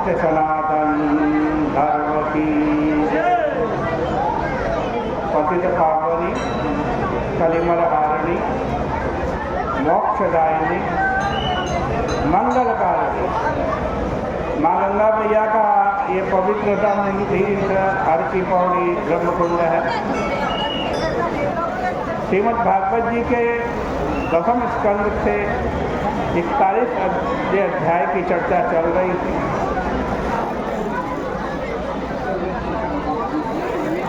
सत्य सनातन धर्म की पतित पावनी कलिमल हारिणी मोक्षदायिनी मंगलकारिणी माँ गंगा मैया का ये पवित्रतम तीर्थ हर की पौड़ी ब्रह्मकुंड है। श्रीमद् भागवत जी के दसम स्कंद से 41 अध्याय की चर्चा चल रही थी।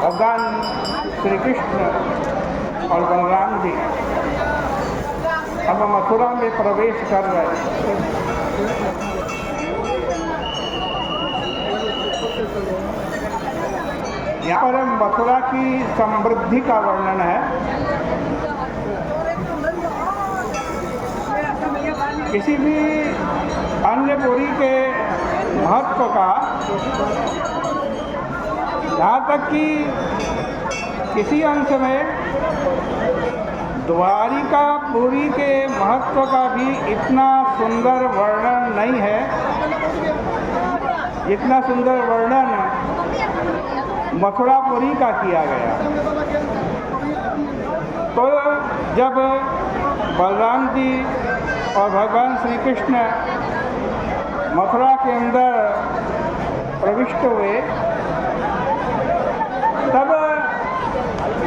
भगवान श्री कृष्ण और बलराम जी अब मथुरा में प्रवेश कर रहे। यहाँ पर मथुरा की समृद्धि का वर्णन है। किसी भी अन्य पुरी के महत्व का, यहाँ तक कि किसी अंश में द्वारिकापुरी के महत्व का भी इतना सुंदर वर्णन नहीं है जितना सुंदर वर्णन मथुरापुरी का किया गया। तो जब बलराम जी और भगवान श्री कृष्ण मथुरा के अंदर प्रविष्ट हुए, तब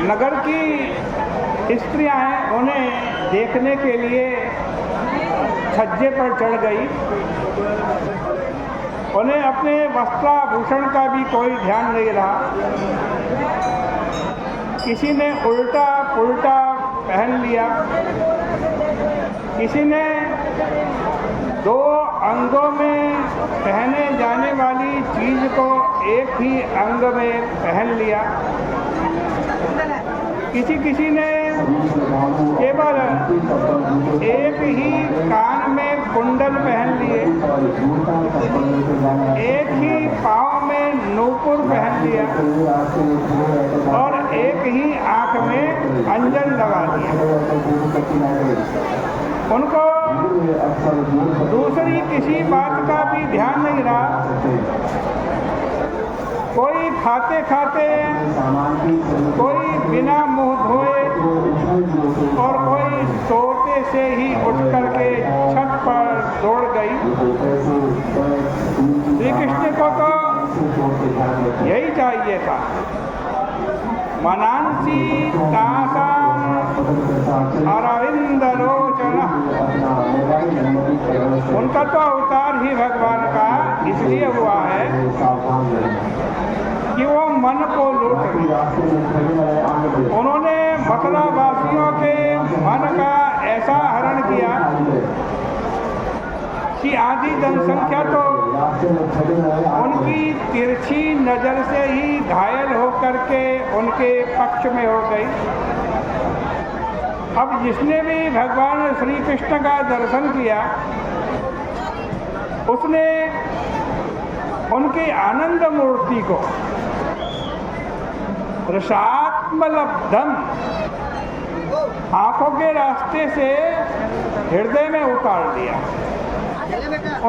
नगर की स्त्रियां उन्हें देखने के लिए छज्जे पर चढ़ गई। उन्हें अपने वस्त्राभूषण का भी कोई ध्यान नहीं रहा। किसी ने उल्टा पुल्टा पहन लिया, किसी ने दो अंगों में पहने जाने वाली चीज को एक ही अंग में पहन लिया। किसी ने केवल एक ही कान में कुंडल पहन लिए, एक ही पाँव में नूपुर पहन लिया और एक ही आँख में अंजन लगा दिया। उनको दूसरी किसी बात का भी ध्यान नहीं रहा। कोई खाते खाते, कोई बिना मुंह धोए और कोई सोते से ही उठ करके छत पर दौड़ गई। श्री कृष्ण को तो यही चाहिए था। मनांसी तासाम अरविंद लोचन, उनका तो अवतार ही भगवान का इसलिए हुआ है कि वो मन को लूट लिया। उन्होंने मथुरा वासियों के मन का ऐसा हरण किया कि आधी जनसंख्या तो उनकी तिरछी नजर से ही घायल होकर के उनके पक्ष में हो गई। अब जिसने भी भगवान श्री कृष्ण का दर्शन किया, उसने उनकी आनंद मूर्ति को रसात्मलब्धम आंखों के रास्ते से हृदय में उतार दिया।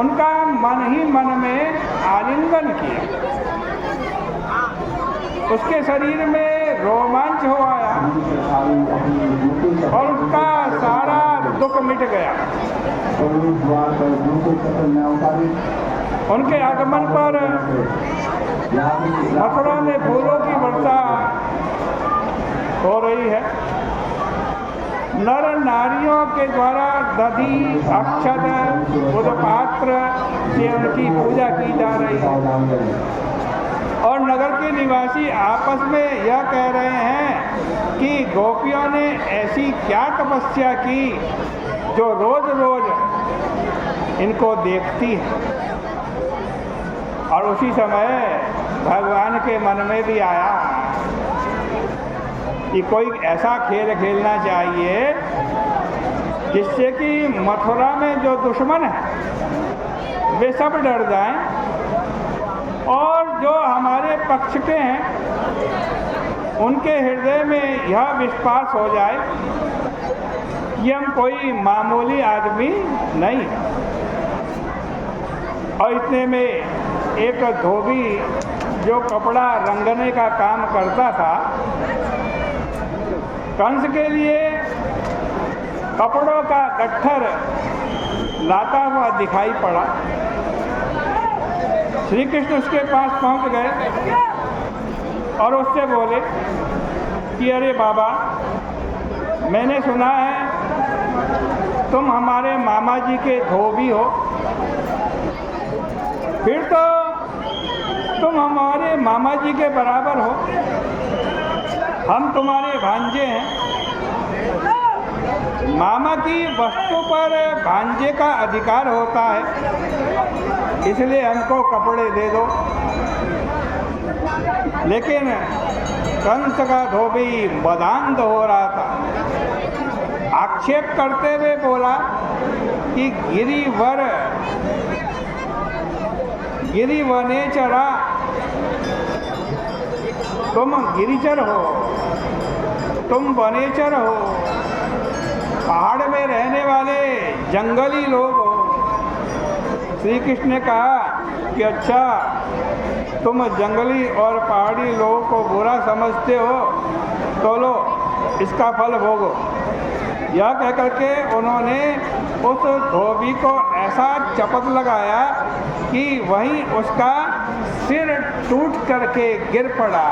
उनका मन ही मन में आलिंगन किया। उसके शरीर में रोमांच हो आया और उसका सारा दुख मिट गया। उनके आगमन पर मथुरा में फूलों की वर्षा हो रही है। नर नारियों के द्वारा दधि, अक्षत, उदपात्र से उनकी पूजा की जा रही है। और नगर के निवासी आपस में यह कह रहे हैं कि गोपियों ने ऐसी क्या तपस्या की जो रोज रोज इनको देखती है। और उसी समय भगवान के मन में भी आया कि कोई ऐसा खेल खेलना चाहिए जिससे कि मथुरा में जो दुश्मन है वे सब डर जाएं और जो हमारे पक्ष के हैं उनके हृदय में यह विश्वास हो जाए कि हम कोई मामूली आदमी नहीं। और इतने में एक धोबी जो कपड़ा रंगने का काम करता था, कंस के लिए कपड़ों का गट्ठर लाता हुआ दिखाई पड़ा। श्री कृष्ण उसके पास पहुंच गए और उससे बोले कि अरे बाबा, मैंने सुना है तुम हमारे मामा जी के धोबी हो, फिर तो तुम हमारे मामा जी के बराबर हो, हम तुम्हारे भांजे हैं। मामा की वस्तु पर भांजे का अधिकार होता है, इसलिए हमको कपड़े दे दो। लेकिन कंस का धोबी बदान्ध हो रहा था, आक्षेप करते हुए बोला कि गिरिवनेचरा, तुम गिरिचर हो, तुम वनेचर हो, पहाड़ में रहने वाले जंगली लोग हो। श्री कृष्ण ने कहा कि अच्छा, तुम जंगली और पहाड़ी लोगों को बुरा समझते हो, तो लो इसका फल भोगो। यह कहकर के उन्होंने उस धोबी को ऐसा चपत लगाया कि वहीं उसका सिर टूट करके गिर पड़ा।